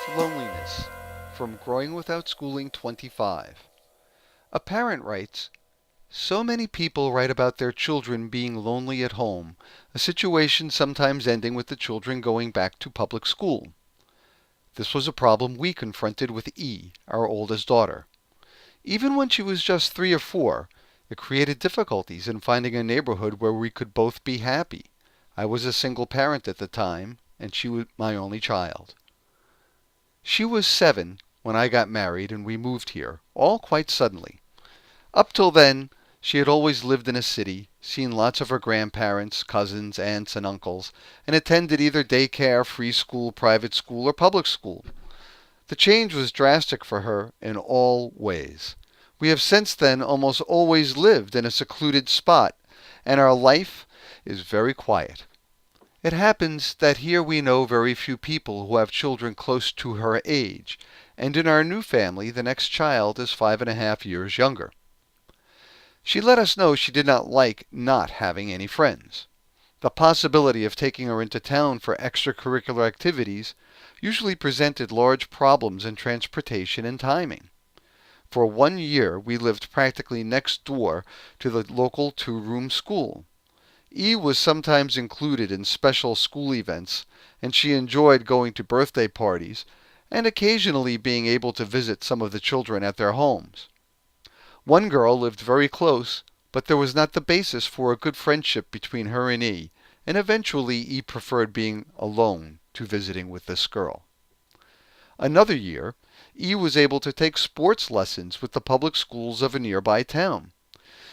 with loneliness from Growing Without Schooling 25. A parent writes, so many people write about their children being lonely at home, a situation sometimes ending with the children going back to public school. This was a problem we confronted with E, our oldest daughter. Even when she was just 3 or 4, it created difficulties in finding a neighborhood where we could both be happy. I was a single parent at the time, and she was my only child. She was 7 when I got married and we moved here, all quite suddenly. Up till then, she had always lived in a city, seen lots of her grandparents, cousins, aunts, and uncles, and attended either daycare, free school, private school, or public school. The change was drastic for her in all ways. We have since then almost always lived in a secluded spot, and our life is very quiet. It happens that here we know very few people who have children close to her age, and in our new family the next child is 5.5 years younger. She let us know she did not like not having any friends. The possibility of taking her into town for extracurricular activities usually presented large problems in transportation and timing. For 1 year we lived practically next door to the local 2-room school. E was sometimes included in special school events, and she enjoyed going to birthday parties and occasionally being able to visit some of the children at their homes. One girl lived very close, but there was not the basis for a good friendship between her and E, and eventually E preferred being alone to visiting with this girl. Another year, E was able to take sports lessons with the public schools of a nearby town.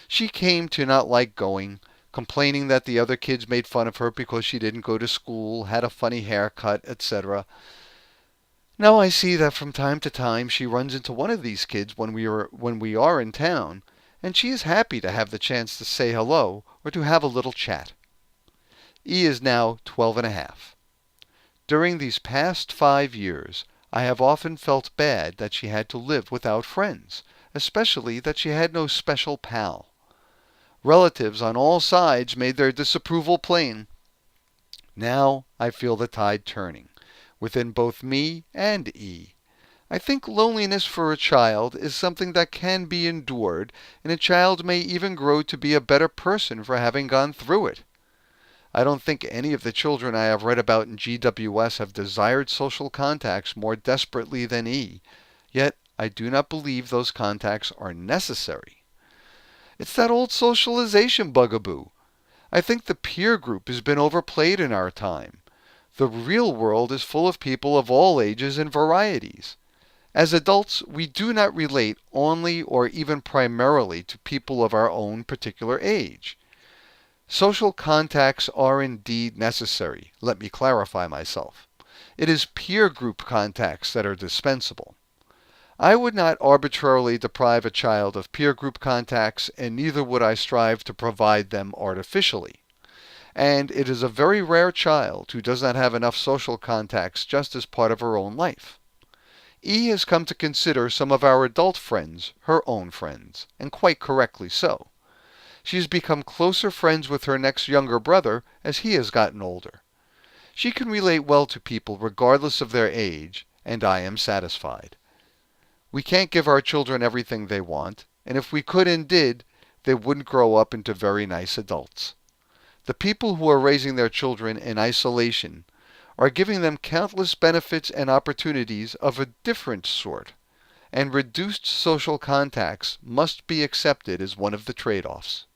She came to not like going, complaining that the other kids made fun of her because she didn't go to school, had a funny haircut, etc. Now I see that from time to time she runs into one of these kids when we are in town, and she is happy to have the chance to say hello or to have a little chat. E is now 12.5. During these past 5 years, I have often felt bad that she had to live without friends, especially that she had no special pal. Relatives on all sides made their disapproval plain. Now I feel the tide turning, within both me and E. I think loneliness for a child is something that can be endured, and a child may even grow to be a better person for having gone through it. I don't think any of the children I have read about in GWS have desired social contacts more desperately than E, yet I do not believe those contacts are necessary. It's that old socialization bugaboo. I think the peer group has been overplayed in our time. The real world is full of people of all ages and varieties. As adults, we do not relate only or even primarily to people of our own particular age. Social contacts are indeed necessary. Let me clarify myself. It is peer group contacts that are dispensable. I would not arbitrarily deprive a child of peer group contacts, and neither would I strive to provide them artificially. And it is a very rare child who does not have enough social contacts just as part of her own life. E has come to consider some of our adult friends her own friends, and quite correctly so. She has become closer friends with her next younger brother as he has gotten older. She can relate well to people regardless of their age, and I am satisfied. We can't give our children everything they want, and if we could and did, they wouldn't grow up into very nice adults. The people who are raising their children in isolation are giving them countless benefits and opportunities of a different sort, and reduced social contacts must be accepted as one of the trade-offs.